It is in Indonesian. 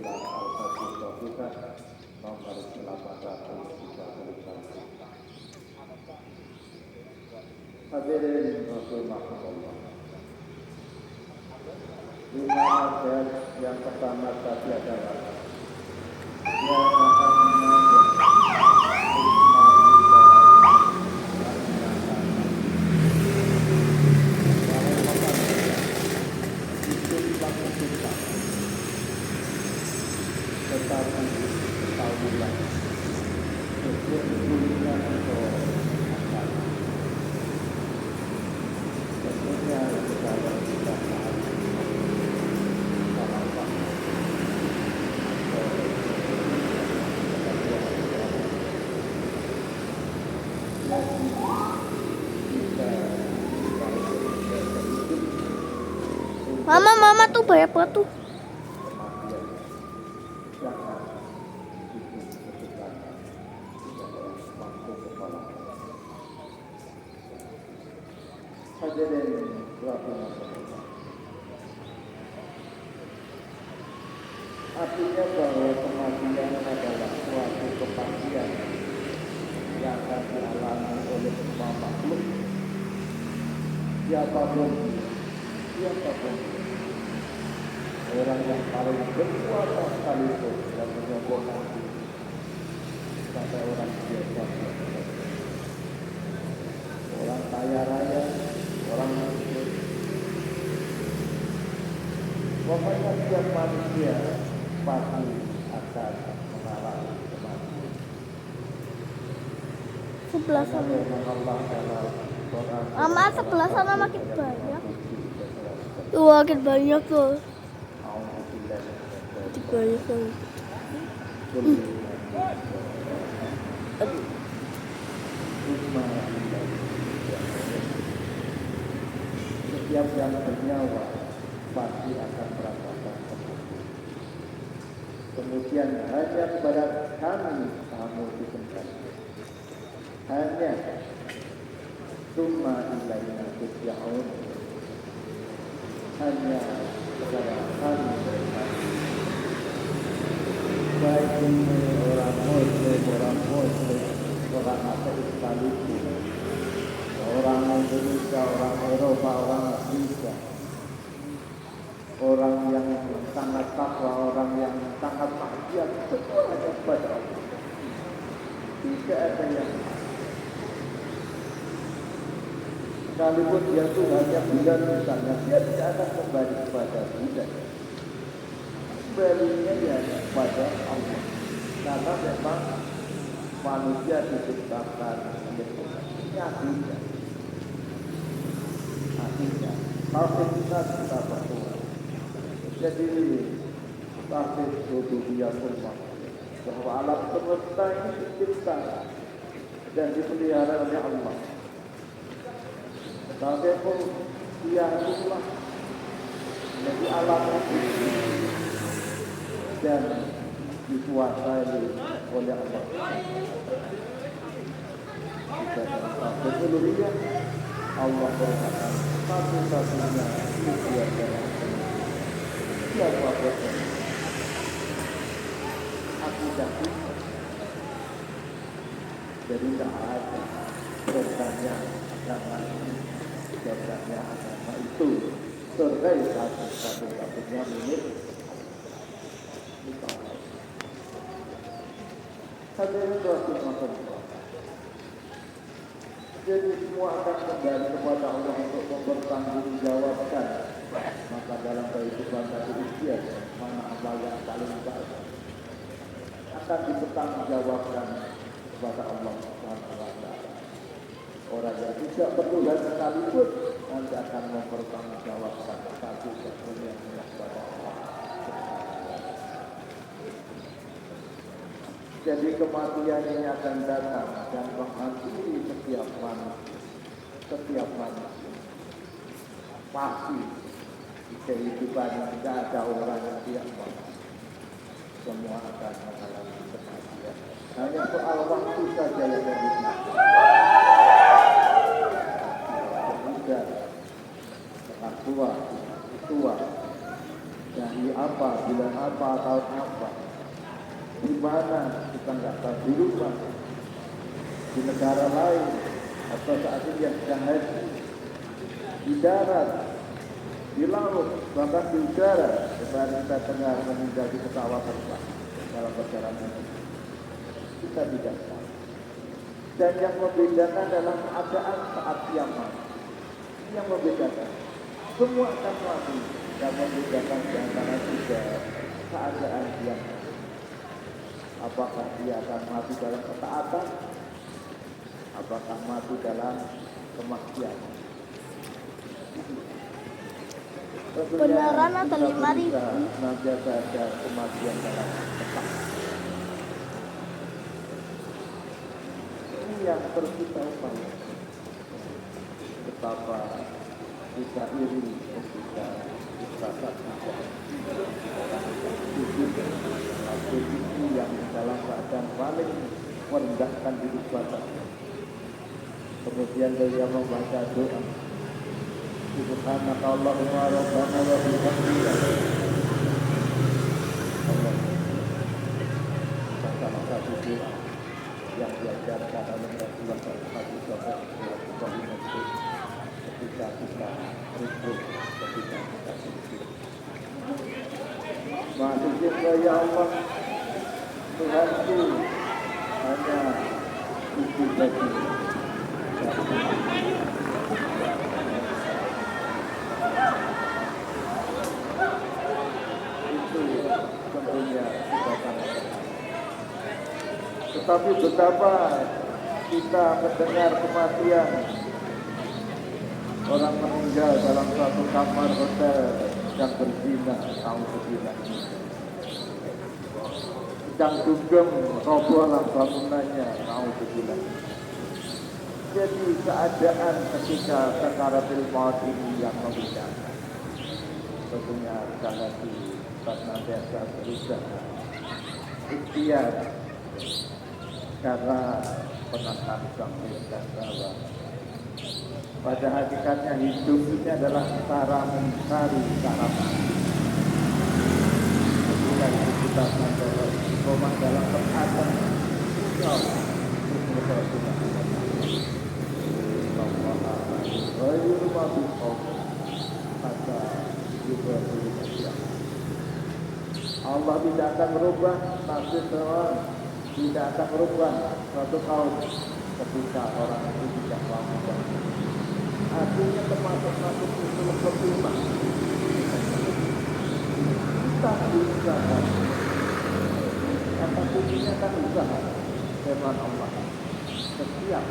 surat Al-Fatihah nomor 831. Hadirin rahimakumullah. Lima ayat yang pertama tadi adalah yang akan tetapi ketahuilah sesungguhnya engkau akan sesungguhnya segala kita taat salah satu Mama tuh banyak banget tuh. Artinya bahwa kematian adalah suatu kepastian yang akan dialami oleh semua makhluk, siapapun orang yang paling berkuasa sekalipun yang menyombongkan diri sampai orang biasa, orang kaya raya, orang miskin, pokoknya setiap manusia pasti akan mengalami kematian. Sebelah sana. Mama sebelah sana makin banyak. Tuh makin banyak tuh. Banyak banget. Aduh. Setiap yang bernyawa pasti akan merasakan kematian. Kemudian hanya kepada kami kamu dikembalikan. Hanya summa ilaina turja'un. Hanya kepada kami berkata. Baik ini orang muslim, orang ateis sekalipun, orang Indonesia, orang Eropa, orang Afrika, orang yang sangat takwa, orang yang sangat maksiat, semua ada kepada Allah. Tidak ada yang sekalipun dia Tuhannya bulan misalnya, dia tidak akan kembali kepada bulan. Kembalinya dia kepada Allah. Karena memang manusia diciptakan oleh Tuhan. Ini akhirnya. Tauhid kita berdua. Jadi tauhid rububiyyatul bahwa alam semesta ini dicipta dan dipelihara oleh Allah. Tauhid rububiyyatul jadi alam ini dan dikuasai oleh Allah. Kita tauhid uluhiyah Allah berkata satu-satunya tiada siapa pun akidah kita. Jadi tidak ada surganya agama ini, surganya agama itu. Surga satu-satunya milik kita. Hadirin rahimakumullah. Jadi semua akan kembali kepada Allah untuk mempertanggungjawabkan. Maka dalam kehidupan tadi usia mana amal yang paling baik akan dipertanggungjawabkan kepada Allah Subhanahu wa Ta'ala. Orang yang tidak bertuhan sekalipun nanti akan mempertanggungjawabkan satu-satunya kepada Allah. Jadi kematian ini akan datang dan menghantui setiap manusia. Pasti di kehidupan tidak ada orang yang tidak mati. Semua akan mengalami kematian. Hanya soal waktu saja yang berbeda. Muda, tua, dari apa, bulan apa, tahun apa, di mana kita nggak tahu, di rumah, di negara lain, atau saat ini yang sedang haji, di darat, di laut, bahkan di udara, kemarin kita dengar meninggal di pesawat terbang dalam perjalanan ini. Kita tidak tahu. Dan yang membedakan adalah keadaan saat kiamat. Yang membedakan. Semua akan mati. Yang membedakan di antara tiga keadaan kiamat. Apakah dia akan mati dalam ketaatan? Apakah mati dalam kemaksiatan? Beneran atau 5.000? Nanti ada kematian dalam ketaatan. Ini yang terus kita upayakan. Betapa kita iri ketika kita saksikan posisi yang dalam keadaan paling merendahkan hidup kita. Kemudian dia membaca doa. Subhanaka Allahumma rabbana wa bihamdika. Allah. Sama satu doa yang diajarkan oleh Rasulullah SAW ketika kita rukuk, ketika kita sujud. Maksudnya ya Allah, Tuhanku hanya sujud bagi itu tentunya kita sangat. Tetapi betapa kita mendengar kematian orang meninggal dalam suatu kamar hotel yang berzina, alhamdulillah. Sedang dugem, robohlah bangunannya, alhamdulillah. Jadi keadaan ketika sakaratul maut ini yang membedakan. Tentunya sekali lagi senantiasa berusaha ikhtiar karena penantan sampaikan bahwa pada hakikatnya hidup ini adalah cara mencari cara mati. Ketika kita sadar koma dalam perasaan engkau Allah tidak akan merubah nasib seorang, tidak akan merubah suatu kaum ketika orang itu tidak mau membantu. Artinya termasuk usul pertimah. Kita berusaha. Kata kuncinya kan usaha. Firman Allah. Setiap